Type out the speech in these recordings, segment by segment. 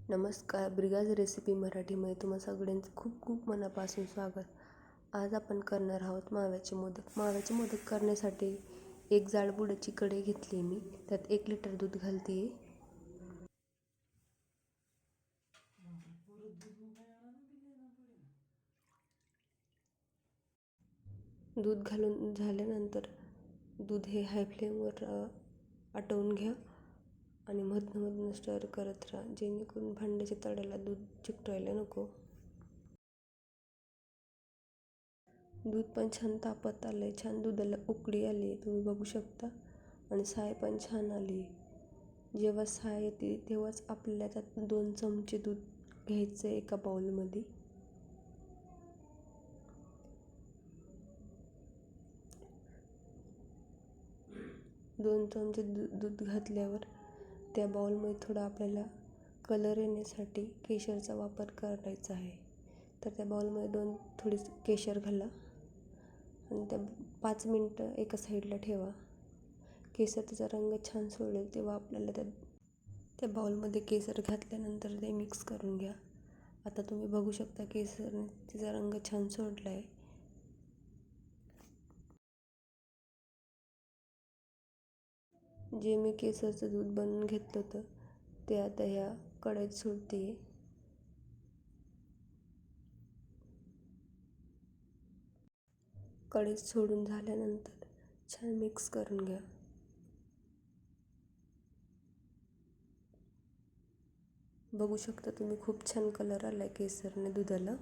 नमस्कार, ब्रिगाज रेसिपी मराठीमध्ये तुम्हा सगळ्यांचं खूप खूप मनापासून स्वागत. आज आपण करणार आहोत माव्याचे मोदक. माव्याचे मोदक करण्यासाठी एक जाडबुडाची कढई घेतली मी, त्यात 1 लिटर दूध घालते. दूध घालून झाल्यानंतर दूध हे हाय फ्लेमवर आटवून घ्या आणि मधनं स्टर करत राहा, जेणेकरून भांड्याच्या तळ्याला दूध चिकटायला नको. दूध पण छान तापत आलंय, छान दुधाला उकळी आली, तुम्ही बघू शकता. आणि साय पण छान आली. जेव्हा साय येते तेव्हाच आपल्याला त्यात 2 चमचे दूध घ्यायचं एका बाउलमध्ये. दोन चमचे दूध घातल्यावर त्या बाउलमध्ये थोडा आपल्याला कलर येण्यासाठी केशरचा वापर करायचा आहे. तर त्या बाउलमध्ये थोडी केशर घाला आणि त्या 5 मिनटं एका साईडला ठेवा. केसर त्याचा रंग छान सोडेल तेव्हा आपल्याला त्या बाउलमध्ये केसर घातल्यानंतर ते मिक्स करून घ्या. आता तुम्ही बघू शकता केसरने त्याचा रंग छान सोडला आहे. जे मी केसरचं दूध बनवून घेतलं होतं ते आता ह्या कढईत सोडते. कढईत सोडून झाल्यानंतर छान मिक्स करून घ्या. बघू शकता तुम्ही, खूप छान कलर आलाय केसरने दुधाला.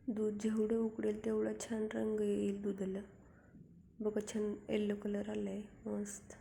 दूध जेवढं उकळेल तेवढा छान रंग येईल दुधाला. बघा, छान येलो कलर आलाय, मस्त.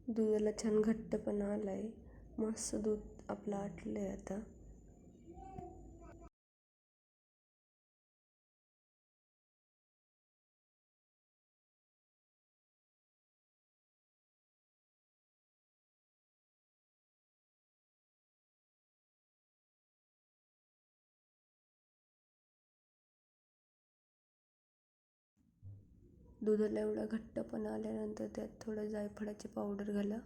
दुधाला छान घट्टपणा आलाय, मस्त दूध आपलं आटलंय. आता दुधाला एवढा घट्टपणा आल्यानंतर त्यात थोडं जायफळाची पावडर घाला.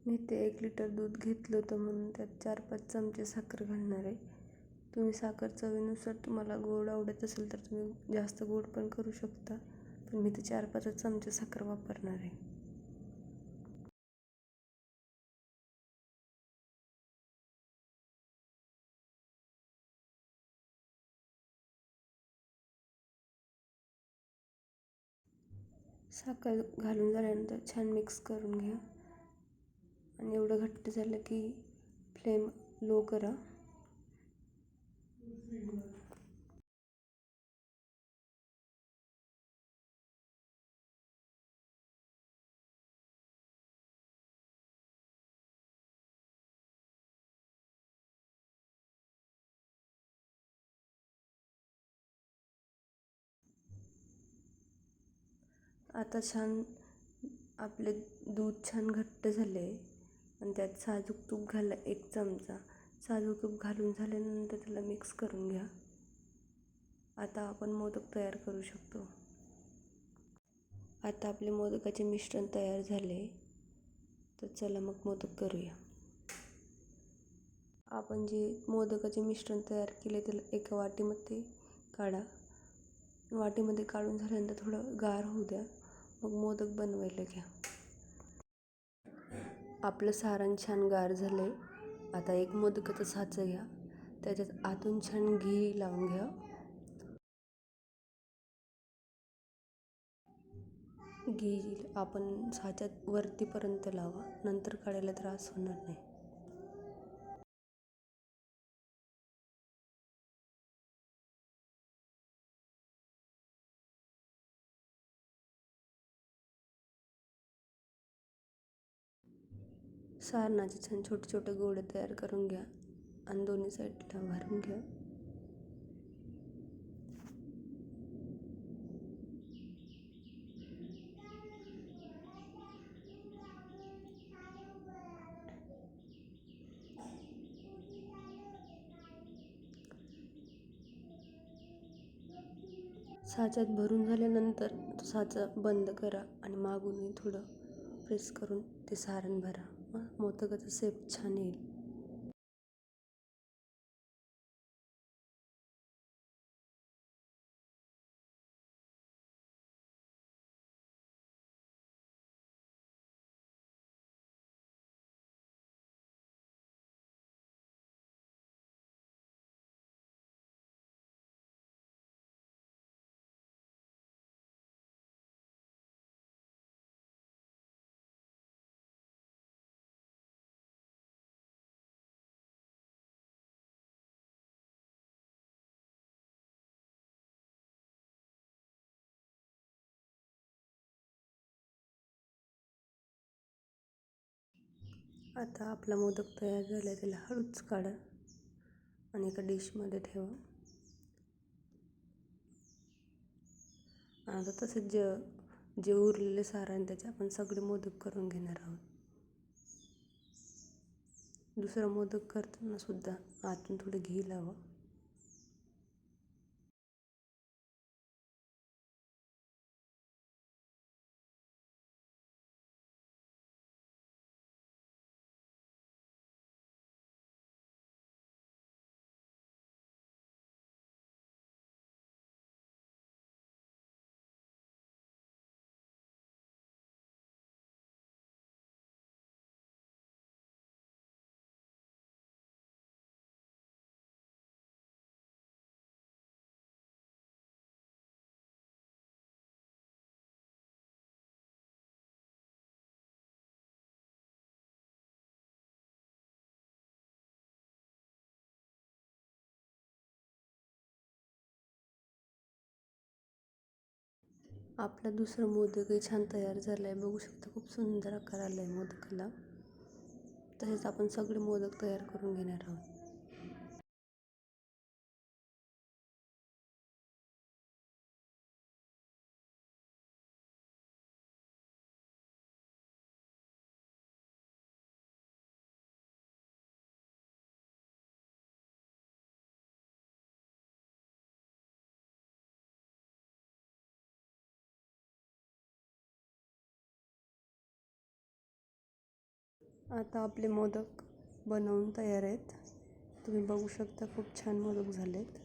मी ते 1 लिटर दूध घेतलं होतं म्हणून त्यात 4-5 चमचे साखर घालणार आहे. तुम्ही साखर चवीनुसार तुम्हाला गोड आवडत असेल तर तुम्ही जास्त गोड पण करू शकता, पण मी तर 4-5 चमचे साखर वापरणार आहे. साखर घालून झाल्यानंतर छान मिक्स करून घ्या आणि एवढं घट्ट झालं की फ्लेम लो करा. आता छान आपले दूध छान घट्ट झाले आहे आणि त्यात साजूक तूप घाला 1 चमचा. साजूक तूप घालून झाल्यानंतर त्याला मिक्स करून घ्या. आता आपण मोदक तयार करू शकतो. आता आपले मोदकाचे मिश्रण तयार झाले, तर चला मग मोदक करूया. आपण जे मोदकाचे मिश्रण तयार केले त्याला एका वाटीमध्ये काढा. वाटीमध्ये काढून झाल्यानंतर थोडं गार होऊ द्या, मग मोदक बनवायला घ्या. आपलं सारण छान गार झालं आहे. आता एक मोदकाचं साचं घ्या, त्याच्यात आतून छान घी लावून घ्या. घी आपण साच्यात वरतीपर्यंत लावा, नंतर काढायला त्रास होणार नाही. सारणाचे छान छोटे छोटे गोळे तयार करून घ्या आणि दोन्ही साईडला भरून घ्या. साच्यात भरून झाल्यानंतर तो साचा बंद करा आणि मागूनही थोडं प्रेस करून ते सारण भरा. मोदकाचा शेप छान येईल. आता आपला मोदक तयार झाला आहे, त्याला हळूच काढा आणि एका डिशमध्ये ठेवा. आता तसंच जे उरलेले सारण त्याचे आपण सगळे मोदक करून घेणार आहोत. दुसरा मोदक करताना सुद्धा आतून थोडं घी लावा. आपला दुसरा मोदकही छान तयार झाला आहे. बघू शकता खूप सुंदर आकार आला आहे मोदकाला. तसेच आपण सगळे मोदक तयार करून घेणार आहोत. आता आपले मोदक बनवून तयार आहेत. तुम्ही बघू शकता खूप छान मोदक झालेत.